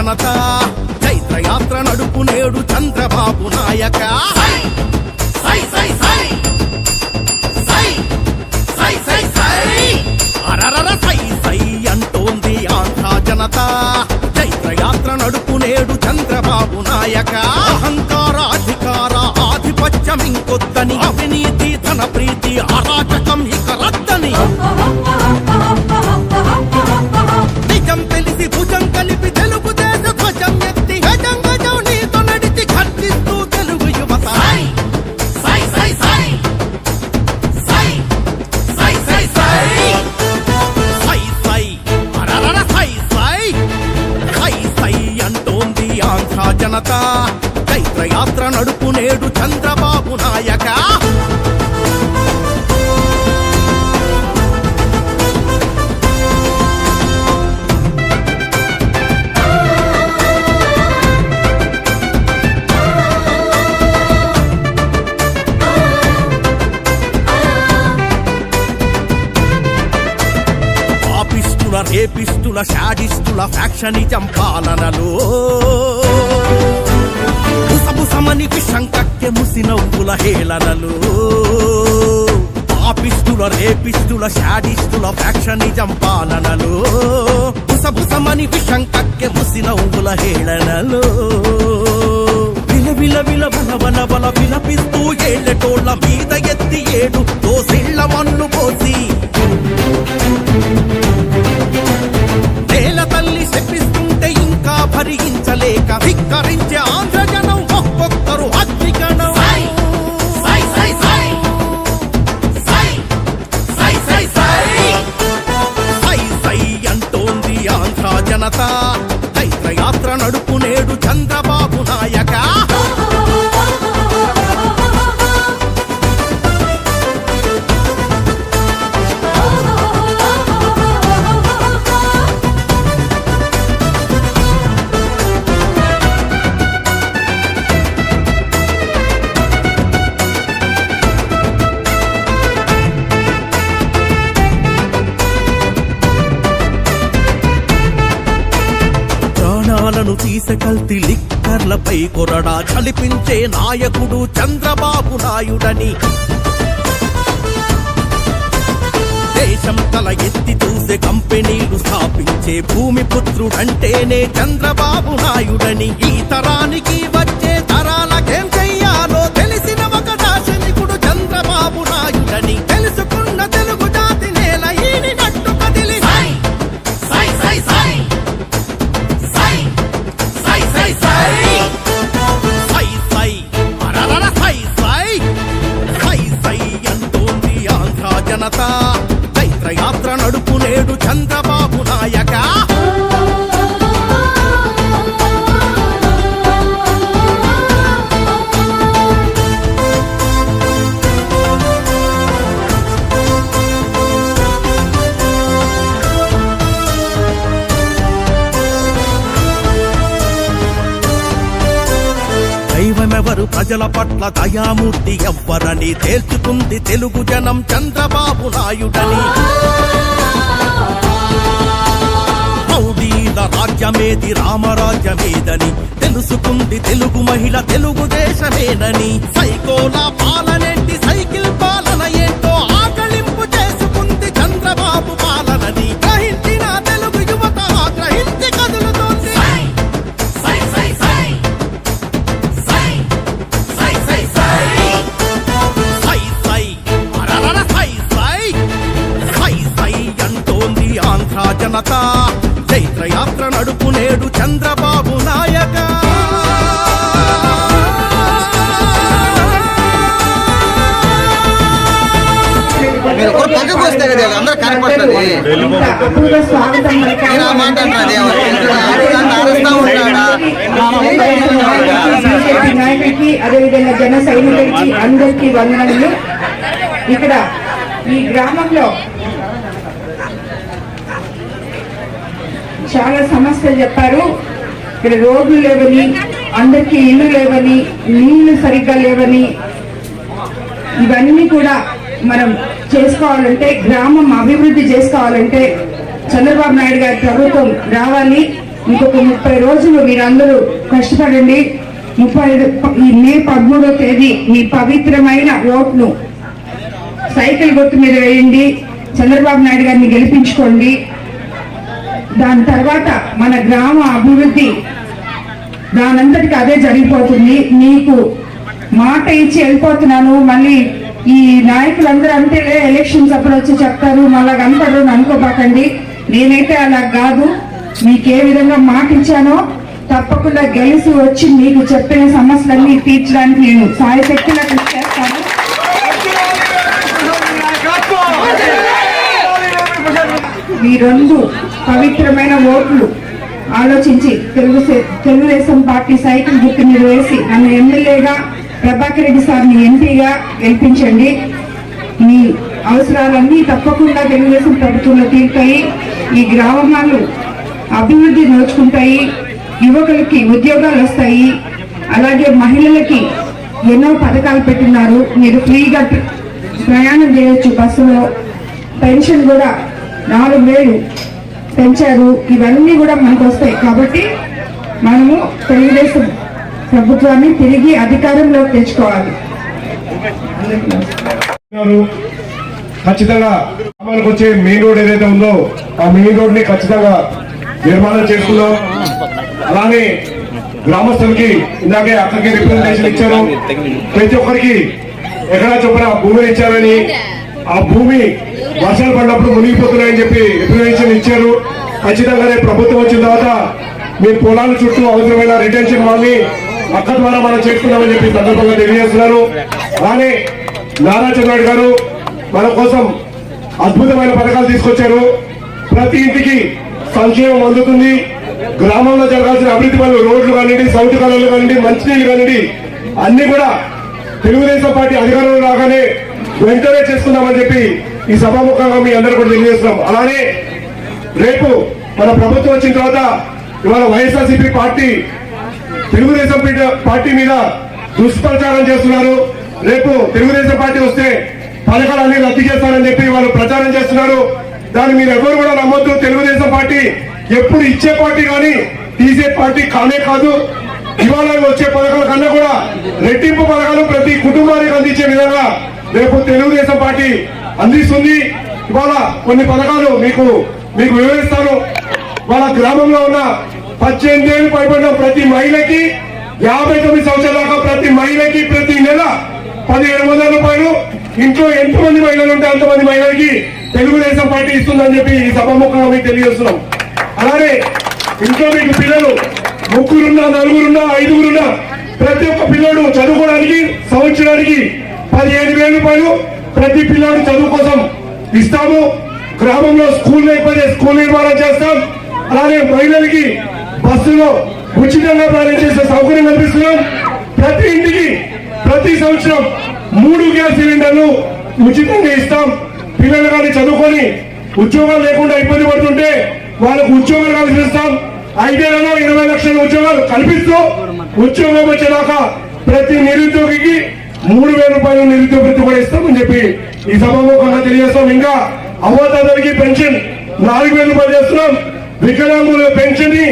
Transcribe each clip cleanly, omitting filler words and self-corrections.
జనత చైత్రయాత్ర నడుపు నేడు చంద్రబాబు నాయక అరరర సై సై అంటోంది ఆంధ్ర జనత చైత్రయాత్ర నడుపు నేడు చంద్రబాబు నాయక అహంకార అధికార ఆధిపత్యం ఇంకొద్దని అవినీతి ధన ప్రీతి అరాచకం ఇక రద్దని నిజం తెలిసి భుజం కలిపి తెలుగుదేశ ధ్వజం ఎత్తి గజం గజం నీతో నడిచి ఖర్చిస్తూ తెలుగు యువత సై సై సై సై సై సై సై సై అరరర సై సై సై సై అంటోంది ఆంధ్ర జనత చైత్రయాత్ర నడుపు నేడు చంద్రబాబు నాయక రేపిస్టుల షాడిస్టుల ఫ్యాక్షనిజం పాలనలో బుసబుసమని విషం కక్కె ముసి నవ్వుల హేళనలు పాపిస్టుల రేపిస్టుల షాడిస్టుల ఫ్యాక్షనిజం పాలనలో బుసబుసమని విషం కక్కె ముసి నవ్వుల హేళనలు విల విల బల బల బల విలపిస్తూ ఏళ్ళటోళ్ళ మీద ఎత్తి ఏడు దోసిళ్ల మన్ను పోసి నేల తల్లి శపిస్తుంటే ఇంకా భరించలేక ధిక్కరించే ఆంధ్ర జనం ఒక్కొక్కరు అగ్నిగణం సై సై అంటోంది ఆంధ్ర జనత చైత్రయాత్ర నడుపు నేడు చంద్రబాబు నాయక తీసే కల్తీ లిక్కర్లపై కొరడా చలిపించే నాయకుడు చంద్రబాబు నాయుడని దేశం తల ఎత్తి చూసే కంపెనీలు స్థాపించే భూమి పుత్రుడంటేనే చంద్రబాబు నాయుడని ఈ తరానికి వచ్చే తరాలకేం చెయ్యాలో తెలిసిన ఒక దార్శనికుడు చంద్రబాబు నాయుడని తెలుసుకున్న తెలుగు జాతి నేల ఈనినట్టు కదిలి జనత చైత్రయాత్ర నడుపు నేడు చంద్రబాబు నాయక దైవమెవరు ప్రజల పట్ల దయామూర్తి ఎవ్వరని తేల్చుకుంది తెలుగు జనం చంద్రబాబు నాయుడని రౌడీల రాజ్యమేది రామరాజ్యమేదని తెలుసుకుంది తెలుగు మహిళ తెలుగుదేశమేనని సైకోల పాలనేంటి సైకిల్ పాలన ఏంటో ఆకలింపు చేసుకుంది చంద్రబాబు పాలనని గ్రహించిన తెలుగు యువత గ్రహించి కదులుతోంది జనత చైత్రయాత్ర నడుపు నేడు చంద్రబాబు నాయక అదేవిధంగా జన సైనికులకి అందరికీ వందనములు. ఇక్కడ ఈ గ్రామంలో చాలా సమస్యలు చెప్పారు. ఇక్కడ రోడ్లు లేవని, అందరికీ ఇల్లు లేవని, నీళ్లు సరిగ్గా లేవని, ఇవన్నీ కూడా మనం చేసుకోవాలంటే, గ్రామం అభివృద్ధి చేసుకోవాలంటే చంద్రబాబు నాయుడు గారి ప్రభుత్వం రావాలి. ఇంకొక 30 రోజులు మీరందరూ కష్టపడండి. ఈ మే 13వ తేదీ మీ పవిత్రమైన ఓట్ను సైకిల్ గుర్తు మీద వేయండి. చంద్రబాబు నాయుడు గారిని గెలిపించుకోండి. దాని తర్వాత మన గ్రామ అభివృద్ధి దానంతటికి అదే జరిగిపోతుంది. మీకు మాట ఇచ్చి వెళ్ళిపోతున్నాను, మళ్ళీ ఈ నాయకులందరూ అంటే ఎలక్షన్స్ అప్పుడు వచ్చి చెప్తారు మళ్ళా కనపడరు అని అనుకోబాకండి. నేనైతే అలా కాదు. మీకు ఏ విధంగా మాట ఇచ్చానో తప్పకుండా గెలిచి వచ్చి మీకు చెప్పిన సమస్యలన్నీ తీర్చడానికి నేను సాయశక్తిగా కృషి చేస్తాను. ఈ 2 పవిత్రమైన ఓట్లు ఆలోచించి తెలుగుదేశం పార్టీ సైకిల్ గుర్తు మీద వేసి నన్ను ఎమ్మెల్యేగా, ప్రభాకర్ రెడ్డి సార్ని ఎంపీగా గెలిపించండి. మీ అవసరాలన్నీ తప్పకుండా తెలుగుదేశం ప్రభుత్వంలో తీరుతాయి. ఈ గ్రామాలు అభివృద్ధి నోచుకుంటాయి. యువకులకి ఉద్యోగాలు వస్తాయి. అలాగే మహిళలకి ఎన్నో పథకాలు పెట్టినారు. మీరు ఫ్రీగా ప్రయాణం చేయొచ్చు బస్సులో. పెన్షన్ కూడా 4,000 పెంచారు. ఇవన్నీ కూడా మనకు వస్తాయి. కాబట్టి మనము తెలుగుదేశం ప్రభుత్వాన్ని తిరిగి అధికారంలోకి తెచ్చుకోవాలి. ఖచ్చితంగా గ్రామానికి వచ్చే మెయిన్ రోడ్ ఏదైతే ఉందో ఆ మెయిన్ రోడ్ ని ఖచ్చితంగా నిర్మాణం చేసుకున్నాం. అలానే గ్రామస్తులకి ఇందాకే అక్కడికి రిప్రజెంటేషన్ ఇచ్చారు. ప్రతి ఒక్కరికి ఎక్కడా చొప్పున భూమిని ఇచ్చారని, ఆ భూమి వర్షాలు పడినప్పుడు మునిగిపోతున్నాయని చెప్పి రిప్రజెంటేషన్ ఇచ్చారు. ఖచ్చితంగానే ప్రభుత్వం వచ్చిన తర్వాత మీ పొలాల చుట్టూ అవసరమైన రిటెన్షన్ వాళ్ళని అక్క ద్వారా మనం చేసుకున్నామని చెప్పి సందర్భంగా తెలియజేస్తున్నారు. అలానే నారా చంద్రబాబు గారు మన కోసం అద్భుతమైన పథకాలు తీసుకొచ్చారు. ప్రతి ఇంటికి సంక్షేమం అందుతుంది. గ్రామంలో జరగాల్సిన అభివృద్ధి పనులు, రోడ్లు కానివ్వండి, సౌత్ కాలంలో కానివ్వండి, మంచినీళ్ళు కానివ్వండి, అన్ని కూడా తెలుగుదేశం పార్టీ అధికారంలో రాగానే వెంటనే చేసుకుందామని చెప్పి ఈ సభాముఖంగా మీ అందరూ కూడా తెలియజేస్తున్నాం. అలానే రేపు మన ప్రభుత్వం వచ్చిన తర్వాత ఇవాళ వైఎస్ఆర్సీపీ పార్టీ తెలుగుదేశం పార్టీ మీద దుష్ప్రచారం చేస్తున్నారు. రేపు తెలుగుదేశం పార్టీ వస్తే పథకాలన్నీ రద్దు చేస్తారని చెప్పి వాళ్ళు ప్రచారం చేస్తున్నారు. దాన్ని మీరు ఎవరు కూడా నమ్మొద్దు. తెలుగుదేశం పార్టీ ఎప్పుడు ఇచ్చే పార్టీ కానీ తీసే పార్టీ కానే కాదు. ఇవాళ వచ్చే పథకాల కన్నా కూడా రెట్టింపు పథకాలు ప్రతి కుటుంబానికి అందించే విధంగా రేపు తెలుగుదేశం పార్టీ అందిస్తుంది. ఇవాళ కొన్ని పథకాలు మీకు వివరిస్తాను. వాళ్ళ గ్రామంలో ఉన్న 18 ఏళ్ళు పైబడిన ప్రతి మహిళకి 59 సంవత్సరాల దాకా ప్రతి మహిళకి ప్రతి నెల 1,700 రూపాయలు. ఇంట్లో ఎంతమంది మహిళలు ఉంటే అంతమంది మహిళలకి తెలుగుదేశం పార్టీ ఇస్తుందని చెప్పి ఈ సభాముఖంగా మీకు తెలియజేస్తున్నాం. అలానే ఇంట్లో మీకు పిల్లలు 3 4 5 ప్రతి ఒక్క పిల్లడు చదువుకోవడానికి సంవత్సరానికి 15,000 రూపాయలు ప్రతి పిల్లాడు చదువు కోసం ఇస్తాము. గ్రామంలో స్కూల్ లేకపోతే స్కూల్ నిర్మాణం చేస్తాం. అలానే మహిళలకి బస్సులో ఉచితంగా ప్రయాణం చేసే సౌకర్యం కల్పిస్తున్నాం. ప్రతి ఇంటికి ప్రతి సంవత్సరం 3 గ్యాస్ సిలిండర్లు ఉచితంగా ఇస్తాం. పిల్లలు కానీ చదువుకొని ఉద్యోగాలు లేకుండా ఇబ్బంది పడుతుంటే వాళ్ళకు ఉద్యోగాలు కల్పిస్తాం. 5 ఏళ్లలో 20 లక్షల ఉద్యోగాలు కల్పిస్తూ ఉద్యోగం వచ్చేదాకా ప్రతి నిరుద్యోగికి 3,000 రూపాయలు నిరుద్యోగ వృత్తి కూడా ఇస్తామని చెప్పి ఈ సభాముఖంగా తెలియజేస్తాం. ఇంకా అవ్వతాతలకి పెన్షన్ 4,000 రూపాయలు చేస్తున్నాం. వికలాంగుల పెన్షన్ ని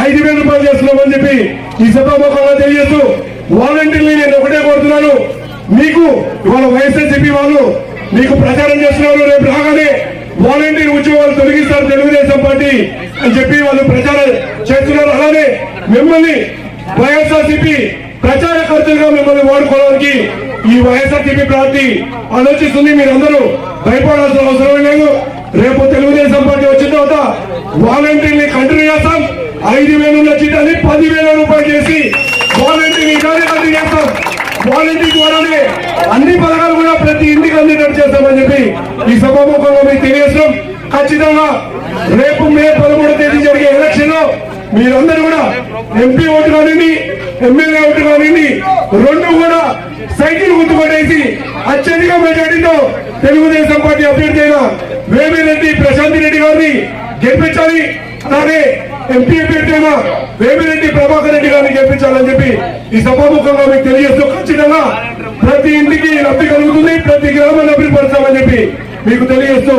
5,000 రూపాయలు చేస్తున్నామని చెప్పి ఈ సభాముఖంగా తెలియజేస్తూ వాలంటీర్లు నేను ఒకటే కోరుతున్నాను. మీకు ఇవాళ వైఎస్ఆర్సీపీ వాళ్ళు మీకు ప్రచారం చేస్తున్నారు. రేపు రాగానే వాలంటీర్ ఉద్యోగాలు తొలగిస్తారు తెలుగుదేశం పార్టీ అని చెప్పి వాళ్ళు ప్రచారం చేస్తున్నారు. అలానే మిమ్మల్ని వైఎస్ఆర్సీపీ ప్రచారకర్తలుగా మిమ్మల్ని వాడుకోవడానికి ఈ వైఎస్ఆర్సీపీ పార్టీ ఆలోచిస్తుంది. మీరందరూ భయపడాల్సిన అవసరం లేదు. రేపు తెలుగుదేశం పార్టీ వచ్చిన తర్వాత వాలంటీర్ని కంటిన్యూ చేస్తాం. 5,000 ఉన్న జీతాన్ని 10,000 రూపాయలు చేసి వాలంటీర్ని కంటిన్యూ చేస్తాం. వాలంటీర్ ద్వారానే అన్ని పథకాలు కూడా ప్రతి ఇంటికి అందేటట్టు చేస్తామని చెప్పి ఈ సభాముఖంగా మీకు తెలియజేస్తాం. ఖచ్చితంగా రేపు మే 13వ తేదీ జరిగే ఎలక్షన్ లో మీరందరూ కూడా ఎంపీ ఓటు కానివ్వండి, ఎమ్మెల్యే ఓటు కానివ్వండి, 2 కూడా సైకిల్ గుర్తుపట్టేసి అత్యధిక మెజార్టీతో తెలుగుదేశం పార్టీ అభ్యర్థి అయిన వేమిరెడ్డి ప్రశాంత్ రెడ్డి గారిని గెలిపించాలి. అలాగే ఎంపీ అభ్యర్థి అయిన వేమిరెడ్డి ప్రభాకర్ రెడ్డి గారిని గెలిపించాలని చెప్పి ఈ సభాముఖంగా మీకు తెలియజేస్తూ ఖచ్చితంగా ప్రతి ఇంటికి లబ్ధి కలుగుతుంది. ప్రతి గ్రామాన్ని అభివృద్ధి పరచాలని చెప్పి మీకు తెలియజేస్తూ